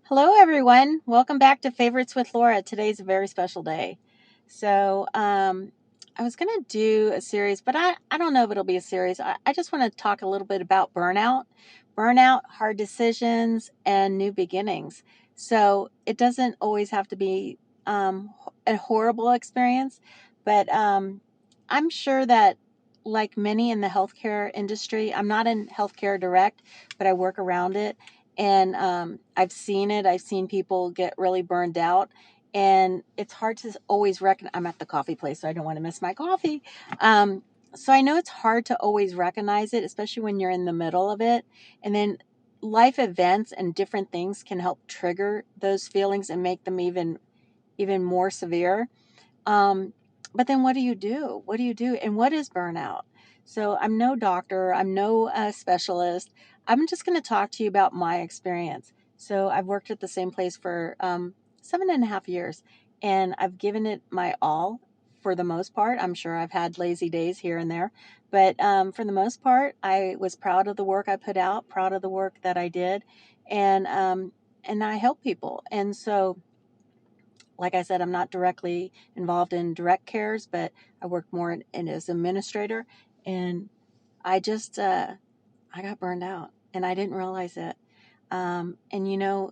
Hello, everyone. Welcome back to Favorites with Laura. Today's a very special day. I was going to do a series, but I don't know if it'll be a series. I just want to talk a little bit about burnout, hard decisions, and new beginnings. So it doesn't always have to be a horrible experience, but I'm sure that, like many in the healthcare industry, I'm not in healthcare direct, but I work around it. And I've seen it. I've seen people get really burned out. And it's hard to always recognize. I'm at the coffee place, so I don't want to miss my coffee. So I know it's hard to always recognize it, especially when you're in the middle of it. And then life events and different things can help trigger those feelings and make them even more severe. But then what do you do? What do you do? And what is burnout? So I'm no doctor, I'm no specialist. I'm just going to talk to you about my experience. So I've worked at the same place for 7.5 years, and I've given it my all for the most part. I'm sure I've had lazy days here and there, but for the most part, I was proud of the work I put out, proud of the work that I did, and I help people. And so, like I said, I'm not directly involved in direct cares, but I work more in as administrator. And I just, I got burned out and I didn't realize it. And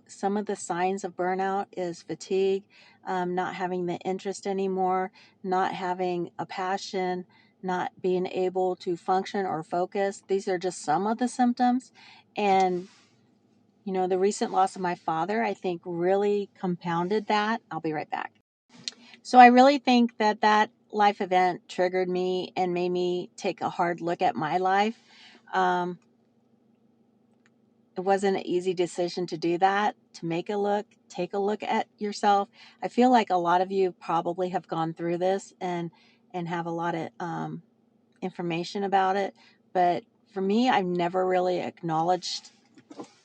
some of the signs of burnout is fatigue, not having the interest anymore, not having a passion, not being able to function or focus. These are just some of the symptoms. And the recent loss of my father, I think, really compounded that. I'll be right back. So I really think that life event triggered me and made me take a hard look at my life. Um, it wasn't an easy decision to do that, to take a look at yourself. I feel like a lot of you probably have gone through this and have a lot of information about it. But for me, I've never really acknowledged.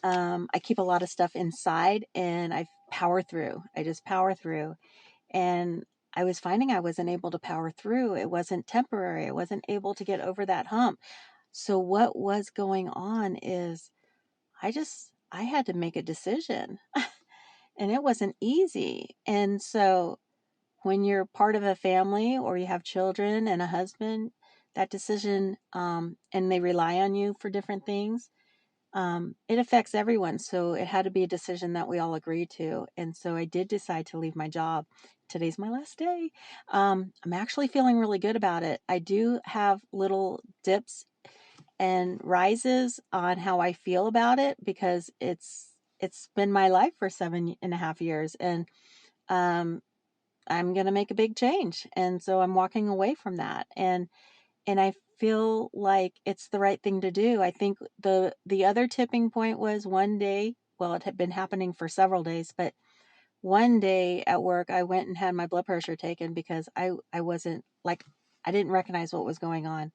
I keep a lot of stuff inside and I power through. I just power through. And I was finding I wasn't able to power through. It wasn't temporary. I wasn't able to get over that hump. So what was going on is I had to make a decision and it wasn't easy. And so when you're part of a family or you have children and a husband, that decision, and they rely on you for different things, it affects everyone. So it had to be a decision that we all agreed to. And so I did decide to leave my job. Today's my last day. I'm actually feeling really good about it. I do have little dips and rises on how I feel about it because it's been my life for 7.5 years, and um, I'm gonna make a big change, and so I'm walking away from that, and I feel like it's the right thing to do. I think the other tipping point was one day, well, it had been happening for several days, but one day at work I went and had my blood pressure taken because I wasn't like I didn't recognize what was going on,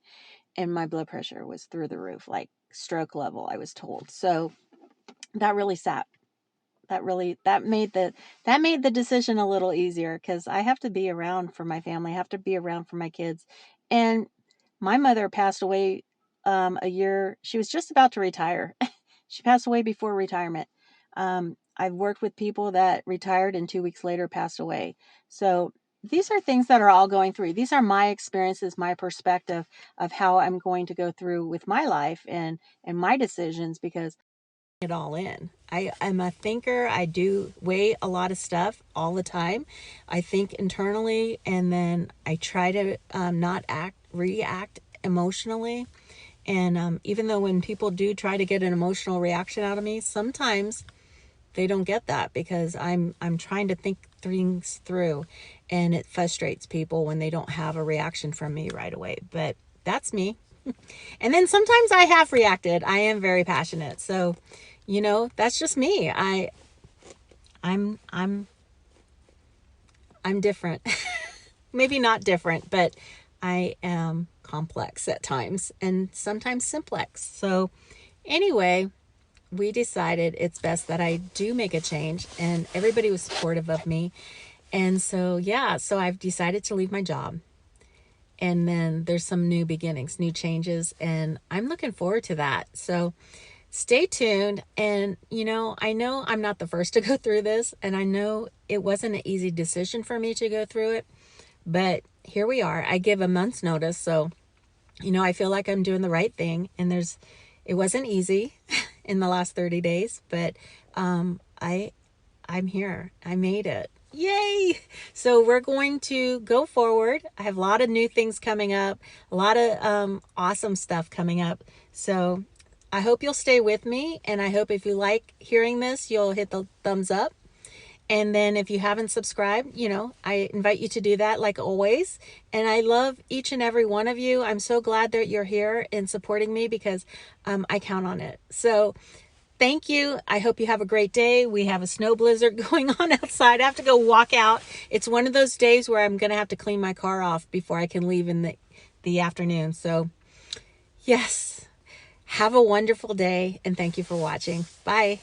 and my blood pressure was through the roof, like stroke level, I was told. So that really sat that really that made the decision a little easier because I have to be around for my family. I have to be around for my kids. And my mother passed away a year. She was just about to retire. She passed away before retirement. I've worked with people that retired and 2 weeks later passed away. So these are things that are all going through. These are my experiences, my perspective of how I'm going to go through with my life and my decisions because it all in. I'm a thinker. I do weigh a lot of stuff all the time. I think internally, and then I try to not react emotionally. And even though when people do try to get an emotional reaction out of me, sometimes they don't get that because I'm trying to think things through, and it frustrates people when they don't have a reaction from me right away. But that's me. And then sometimes I have reacted. I am very passionate. So, that's just me. I'm I'm I'm different. Maybe not different, but I am complex at times and sometimes simplex. So, anyway, we decided it's best that I do make a change, and everybody was supportive of me. And so, yeah, so I've decided to leave my job. And then there's some new beginnings, new changes, and I'm looking forward to that. So stay tuned. And, I know I'm not the first to go through this, and I know it wasn't an easy decision for me to go through it, but here we are. I give a month's notice. So, I feel like I'm doing the right thing, and it wasn't easy in the last 30 days, but, I'm here. I made it. Yay! So we're going to go forward. I have a lot of new things coming up, a lot of awesome stuff coming up. So I hope you'll stay with me. And I hope if you like hearing this, you'll hit the thumbs up. And then if you haven't subscribed, I invite you to do that like always. And I love each and every one of you. I'm so glad that you're here and supporting me, because I count on it. So thank you. I hope you have a great day. We have a snow blizzard going on outside. I have to go walk out. It's one of those days where I'm going to have to clean my car off before I can leave in the afternoon. So yes, have a wonderful day, and thank you for watching. Bye.